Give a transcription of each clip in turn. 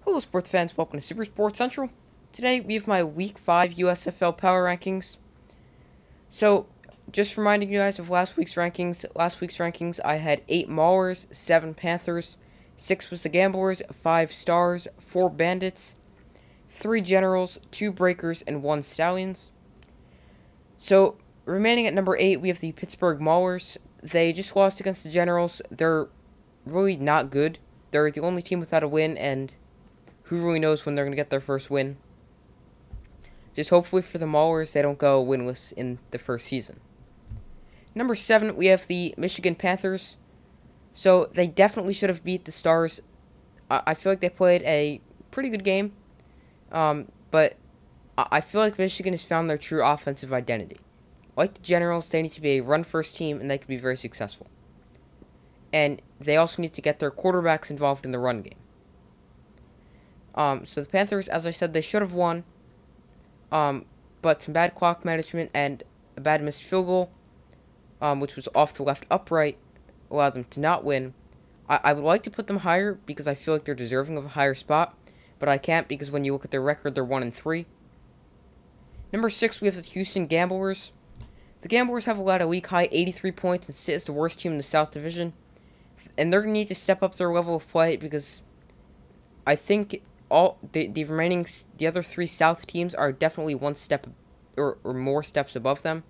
Hello sports fans, welcome to Super Sports Central. Today we have my Week 5 USFL Power Rankings. So, just reminding you guys of last week's rankings, I had 8 Maulers, 7 Panthers, 6 was the Gamblers, 5 Stars, 4 Bandits, 3 Generals, 2 Breakers, and 1 Stallions. So, remaining at number 8, we have the Pittsburgh Maulers. They just lost against the Generals. They're really not good. They're the only team without a win, and who really knows when they're going to get their first win. Just hopefully for the Maulers, they don't go winless in the first season. Number 7, we have the Michigan Panthers. So, they definitely should have beat the Stars. I feel like they played a pretty good game. But I feel like Michigan has found their true offensive identity. Like the Generals, they need to be a run-first team, and they can be very successful. And they also need to get their quarterbacks involved in the run game. So the Panthers, as I said, they should have won. But some bad clock management and a bad missed field goal, which was off the left upright, allowed them to not win. I would like to put them higher because I feel like they're deserving of a higher spot, but I can't because when you look at their record, they're 1-3. Number 6, we have the Houston Gamblers. The Gamblers have allowed a league-high 83 points and sit as the worst team in the South Division. And they're going to need to step up their level of play because I think all the other 3 South teams are definitely one step or more steps above them,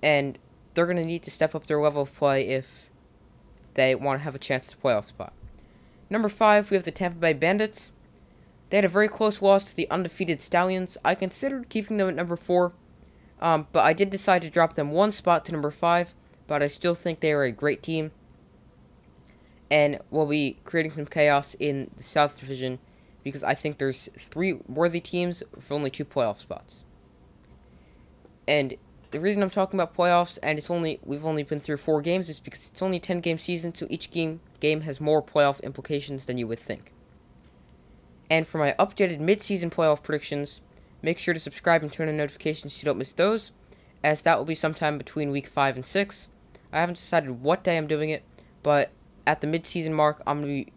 and they're going to need to step up their level of play if they want to have a chance at the playoff spot. Number 5, we have the Tampa Bay Bandits. They had a very close loss to the undefeated Stallions. I considered keeping them at number 4, but I did decide to drop them 1 spot to number 5, but I still think they are a great team and will be creating some chaos in the South Division, because I think there's 3 worthy teams for only 2 playoff spots. And the reason I'm talking about playoffs, and we've only been through 4 games, is because it's only a 10-game season, so each game has more playoff implications than you would think. And for my updated mid-season playoff predictions, make sure to subscribe and turn on notifications so you don't miss those, as that will be sometime between week 5 and 6. I haven't decided what day I'm doing it, but at the mid-season mark, I'm going to be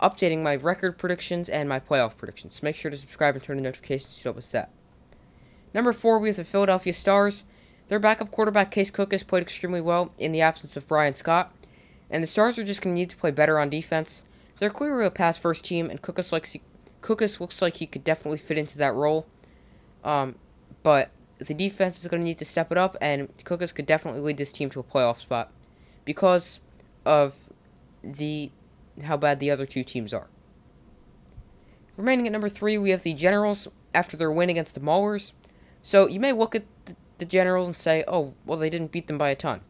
updating my record predictions and my playoff predictions. Make sure to subscribe and turn on notifications so you don't miss that. Number 4, we have the Philadelphia Stars. Their backup quarterback, Case Cook, has played extremely well in the absence of Brian Scott, and the Stars are just going to need to play better on defense. They're clearly a pass-first team, and Cookus looks like he could definitely fit into that role. But the defense is going to need to step it up, and Cookus could definitely lead this team to a playoff spot because of how bad the other 2 teams are. Remaining at number 3, we have the Generals after their win against the Maulers. So you may look at the Generals and say, oh, well, they didn't beat them by a ton.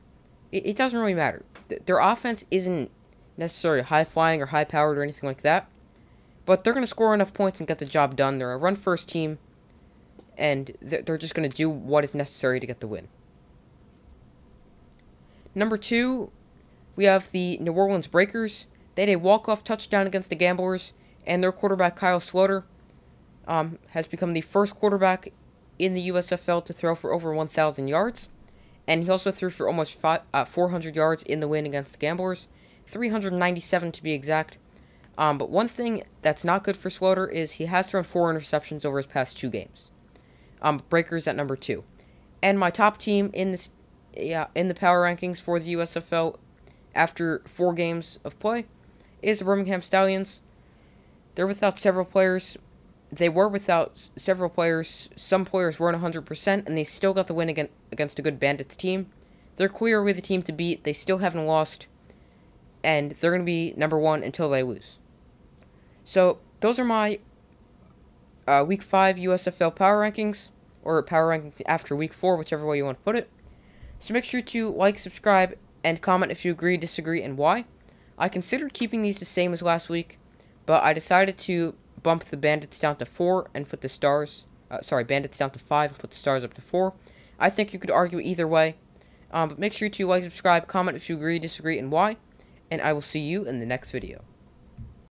It doesn't really matter. Their offense isn't necessarily high-flying or high-powered or anything like that, but they're going to score enough points and get the job done. They're a run-first team, and they're just going to do what is necessary to get the win. Number 2, we have the New Orleans Breakers. They had a walk-off touchdown against the Gamblers, and their quarterback, Kyle Sloter, has become the first quarterback in the USFL to throw for over 1,000 yards, and he also threw for almost 400 yards in the win against the Gamblers, 397 to be exact. But one thing that's not good for Sloter is he has thrown 4 interceptions over his past 2 games. Breakers at number 2. And my top team in the power rankings for the USFL after 4 games of play is the Birmingham Stallions. They're without several players. They were without several players. Some players weren't 100%, and they still got the win against a good Bandits team. They're clearly the team to beat. They still haven't lost, and they're going to be number 1 until they lose. So, those are my Week 5 USFL power rankings, or power rankings after Week 4, whichever way you want to put it. So make sure to like, subscribe, and comment if you agree, disagree, and why. I considered keeping these the same as last week, but I decided to bump the Bandits down to 4 and put the Stars, Bandits down to 5 and put the Stars up to 4. I think you could argue either way, but make sure to like, subscribe, comment if you agree, disagree, and why, and I will see you in the next video.